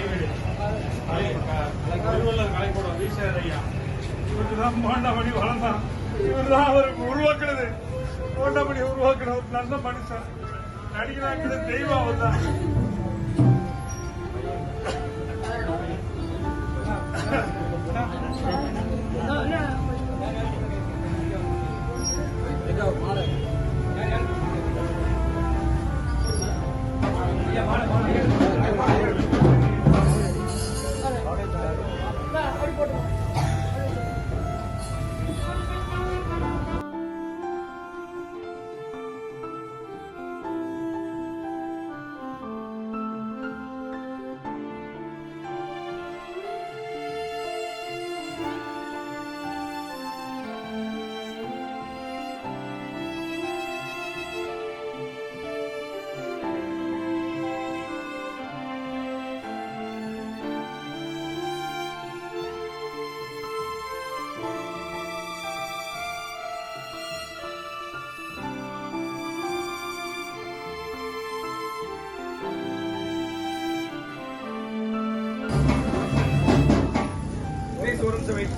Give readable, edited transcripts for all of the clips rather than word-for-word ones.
தாய் வீடு திருவள்ளுவர் கலைக்கூடம் வீசர் ஐயா. இவருக்குதான் போண்டாமணி வளர்ந்தான். இவர் தான் அவருக்கு உருவாக்குனது. போண்டாமணி உருவாக்குன ஒரு நல்ல மனுஷன். நடிகராக்குறது தெய்வம் அவர் தான்.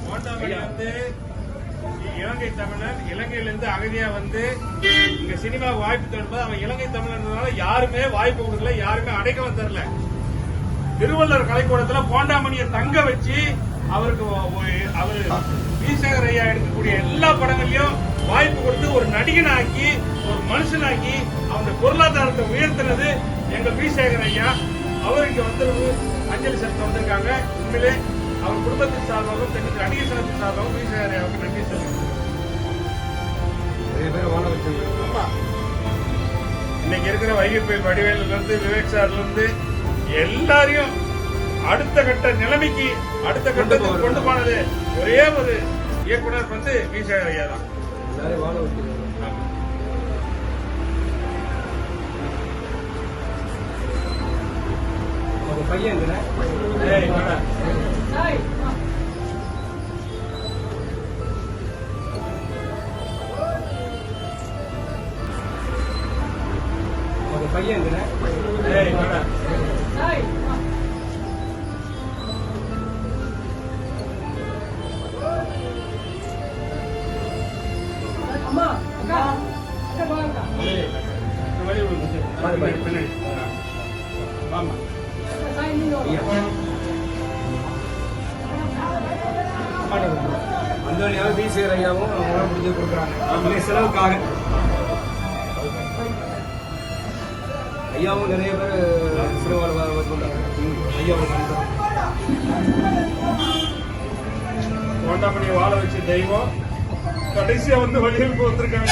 போண்டாமணி வந்து இலங்கை தமிழர். இலங்கையிலிருந்து அகதியா வந்து இங்க சினிமா வாய்ப்பு தரும்போது அவன் இலங்கை தமிழர்னால யாருமே வாய்ப்பு கொடுக்கல, யாருமே அடைக்கலம் தரல. திருவள்ளுவர் கலைக்கூடத்துல போண்டாமணியை தங்க வச்சு அவருக்கு அவரு வீசகர் ஐயா எடுக்கக்கூடிய எல்லா படங்களையும் வாய்ப்பு கொடுத்து ஒரு நடிகனாக்கி ஒரு மனுஷனாக்கி அவனுடைய பொருளாதாரத்தை உயர்த்தினது எங்க வீசகர் ஐயா. அவர் இங்க வந்து அஞ்சலி செலுத்த வந்திருக்காங்க. உண்மையிலே அவர் குடும்பத்தின் சார்பாகவும் தென் நடிகர் சனத்தின் சார்பாகவும் வீசகர் ஐயாவுக்கு நன்றி சொல்லுங்க. இன்னைக்கு இருக்கிற வைகை புயல் வடிவேல இருந்து விவேக் சார்ல இருந்து எல்லாரையும் அடுத்த கட்ட நிலைமைக்கு அடுத்த கட்டத்துக்கு கொண்டு போனது ஒரே ஒரு இயக்குனர் வந்து வீசகர் ஐயா தான். பையன் பையன் அம்மா அக்கா அந்தோனியாவும் வீசகர் ஐயாவும் அவங்களாம் முடிஞ்சு கொடுக்குறாங்க செலவுக்காக. ஐயாவும் நிறைய பேர் சிறுவாழ்வாக சொல்றாங்க. ஐயாவும் போண்டாமணியை வாழ வச்ச தெய்வம் கடைசியா வந்து வழியில் வந்திருக்காங்க.